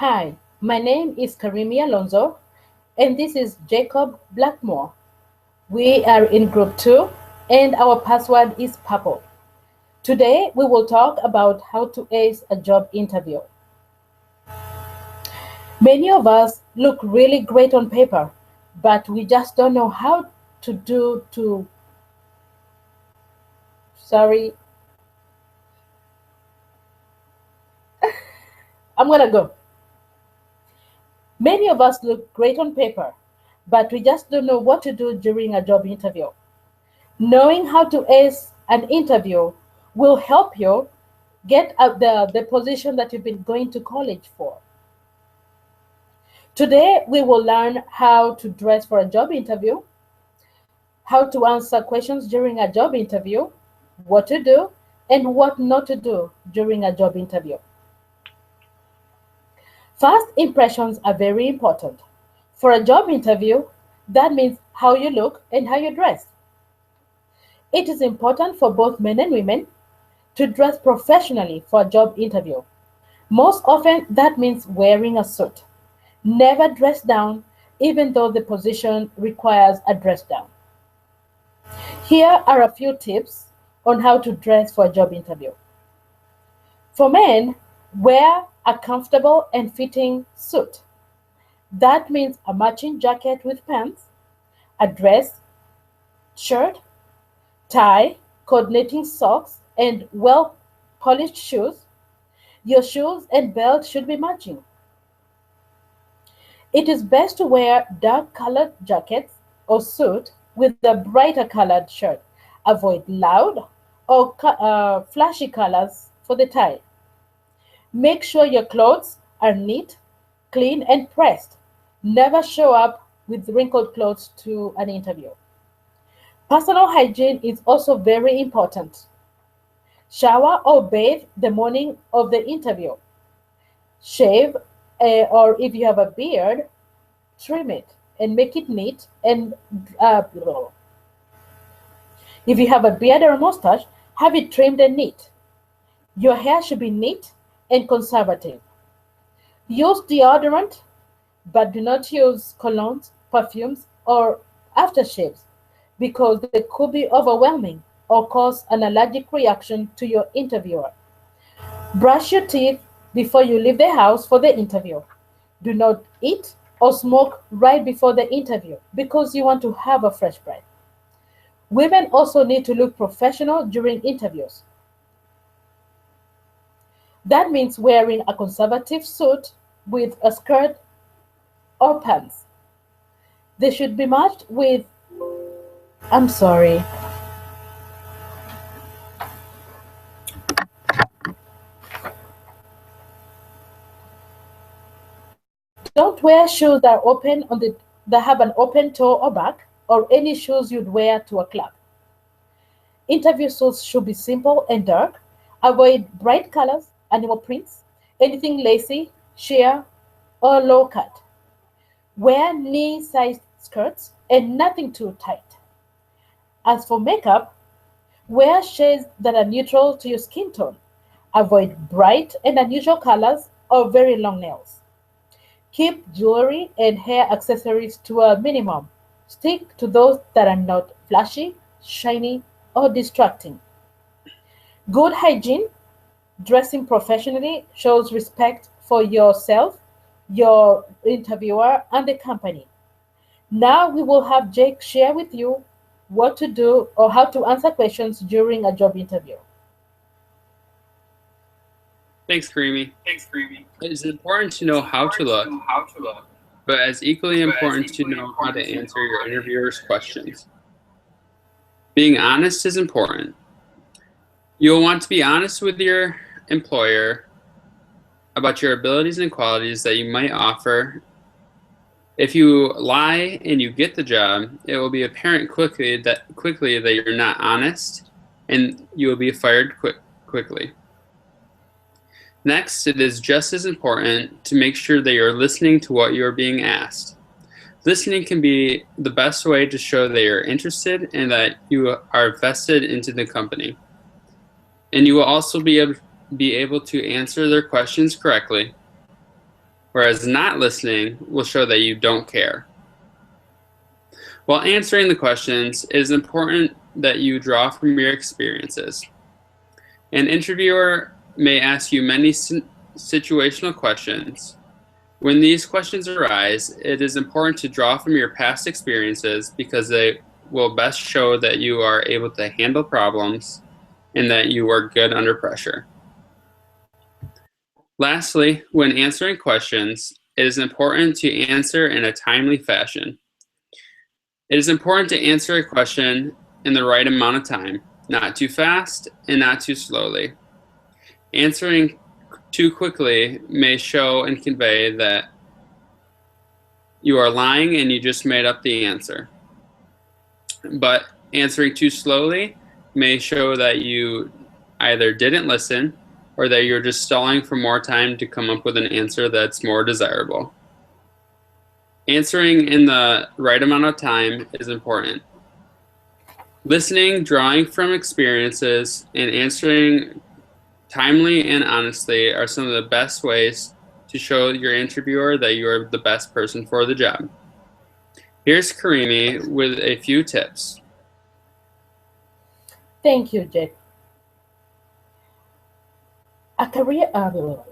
Hi, my name is Karimi Alonso, and this is Jacob Blackmore. We are in group 2, and our password is purple. Today, we will talk about how to ace a job interview. Many of us look really great on paper, but we just don't know how to do to, sorry, I'm gonna go. Many of us look great on paper, but we just don't know what to do during a job interview. Knowing how to ace an interview will help you get the position that you've been going to college for. Today, we will learn how to dress for a job interview, how to answer questions during a job interview, what to do, and what not to do during a job interview. First impressions are very important. For a job interview, that means how you look and how you dress. It is important for both men and women to dress professionally for a job interview. Most often, that means wearing a suit. Never dress down, even though the position requires a dress down. Here are a few tips on how to dress for a job interview. For men, wear a comfortable and fitting suit. That means a matching jacket with pants, a dress, shirt, tie, coordinating socks, and well polished shoes. Your shoes and belt should be matching. It is best to wear dark colored jackets or suit with a brighter colored shirt. Avoid loud or flashy colors for the tie. Make sure your clothes are neat, clean, and pressed. Never show up with wrinkled clothes to an interview. Personal hygiene is also very important. Shower or bathe the morning of the interview. Shave, or if you have a beard, trim it and make it neat and uh, if you have a beard or a mustache, have it trimmed and neat. Your hair should be neat and conservative. Use deodorant, but do not use colognes, perfumes, or aftershaves because they could be overwhelming or cause an allergic reaction to your interviewer. Brush your teeth before you leave the house for the interview. Do not eat or smoke right before the interview because you want to have a fresh breath. Women also need to look professional during interviews. That means wearing a conservative suit with a skirt or pants. They should be matched with, I'm sorry, don't wear shoes that have an open toe or back, or any shoes you'd wear to a club. Interview suits should be simple and dark. Avoid bright colors, animal prints, anything lacy, sheer, or low cut. Wear knee-sized skirts and nothing too tight. As for makeup, wear shades that are neutral to your skin tone. Avoid bright and unusual colors or very long nails. Keep jewelry and hair accessories to a minimum. Stick to those that are not flashy, shiny, or distracting. Good hygiene, dressing professionally, shows respect for yourself, your interviewer, and the company. Now we will have Jake share with you what to do or how to answer questions during a job interview. Thanks, Karimi. It is important to know how to look, but as equally important to know how to answer your interviewer's questions. Being honest is important. You'll want to be honest with your employer about your abilities and qualities that you might offer. If you lie and you get the job, it will be apparent quickly that you're not honest, and you will be fired quickly. Next, it is just as important to make sure that you're listening to what you're being asked. Listening can be the best way to show that you're interested and that you are vested into the company. And you will also be able to answer their questions correctly. whereas not listening will show that you don't care. While answering the questions, it is important that you draw from your experiences. An interviewer may ask you many situational questions. When these questions arise, it is important to draw from your past experiences because they will best show that you are able to handle problems and that you are good under pressure. Lastly, when answering questions, it is important to answer in a timely fashion. It is important to answer a question in the right amount of time, not too fast and not too slowly. Answering too quickly may show and convey that you are lying and you just made up the answer. But answering too slowly may show that you either didn't listen or that you're just stalling for more time to come up with an answer that's more desirable. Answering in the right amount of time is important. Listening, drawing from experiences, and answering timely and honestly are some of the best ways to show your interviewer that you are the best person for the job. Here's Karimi with a few tips. Thank you, Jake. A career. What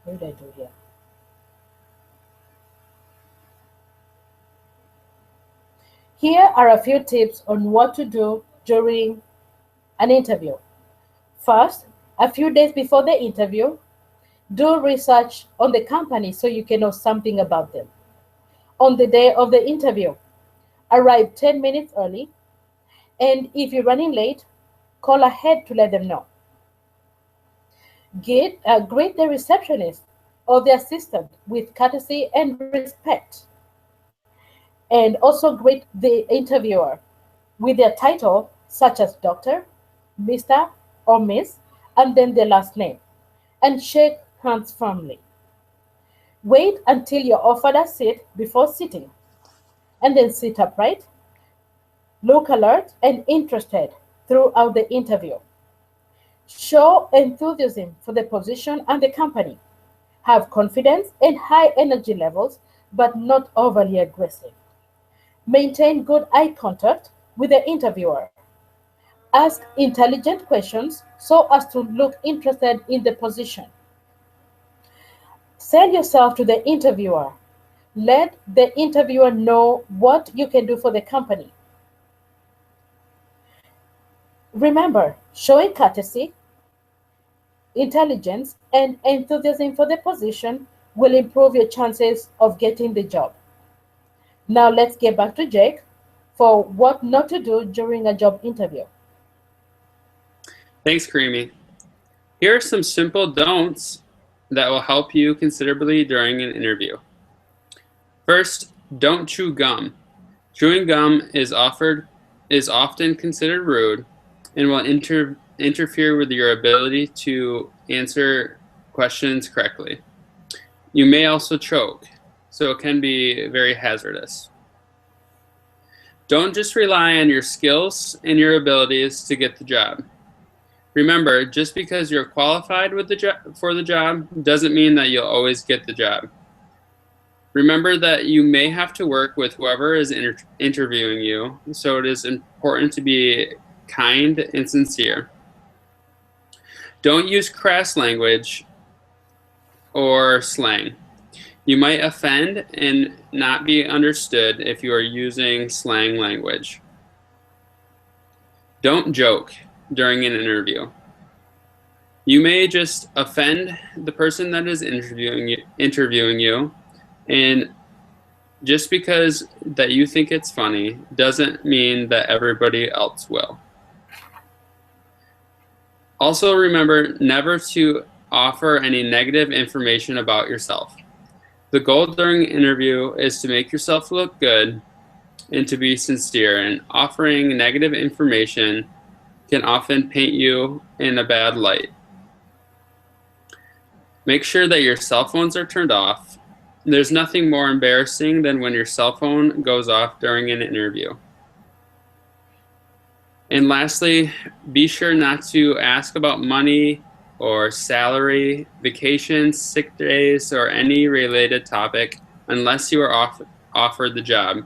did I do here? Here are a few tips on what to do during an interview. First, a few days before the interview, do research on the company so you can know something about them. On the day of the interview, arrive 10 minutes early, and if you're running late, call ahead to let them know. Greet the receptionist or the assistant with courtesy and respect. And also greet the interviewer with their title, such as Doctor, Mr., or Miss, and then their last name, and shake hands firmly. Wait until you're offered a seat before sitting, and then sit upright. Look alert and interested throughout the interview. Show enthusiasm for the position and the company. Have confidence and high energy levels, but not overly aggressive. Maintain good eye contact with the interviewer. Ask intelligent questions so as to look interested in the position. Sell yourself to the interviewer. Let the interviewer know what you can do for the company. Remember, showing courtesy, intelligence, and enthusiasm for the position will improve your chances of getting the job. Now let's get back to Jake for what not to do during a job interview. Thanks, Karimi. Here are some simple don'ts that will help you considerably during an interview. First, don't chew gum. Chewing gum is often considered rude and will interfere with your ability to answer questions correctly. You may also choke, so it can be very hazardous. Don't just rely on your skills and your abilities to get the job. Remember, just because you're qualified for the job doesn't mean that you'll always get the job. Remember that you may have to work with whoever is interviewing you, so it is important to be kind and sincere. Don't use crass language or slang. You might offend and not be understood if you are using slang language. Don't joke during an interview. You may just offend the person that is interviewing you, and just because that you think it's funny doesn't mean that everybody else will. Also remember never to offer any negative information about yourself. The goal during an interview is to make yourself look good and to be sincere, and offering negative information can often paint you in a bad light. Make sure that your cell phones are turned off. There's nothing more embarrassing than when your cell phone goes off during an interview. And lastly, be sure not to ask about money or salary, vacations, sick days, or any related topic unless you are offered the job.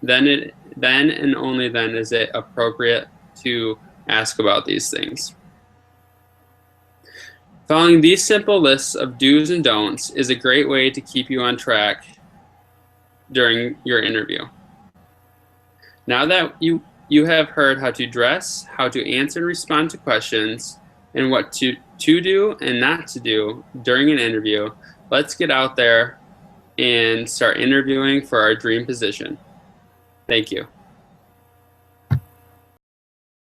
Then and only then is it appropriate to ask about these things. Following these simple lists of do's and don'ts is a great way to keep you on track during your interview. Now that you have heard how to dress, how to answer and respond to questions, and what to do and not to do during an interview, let's get out there and start interviewing for our dream position. Thank you.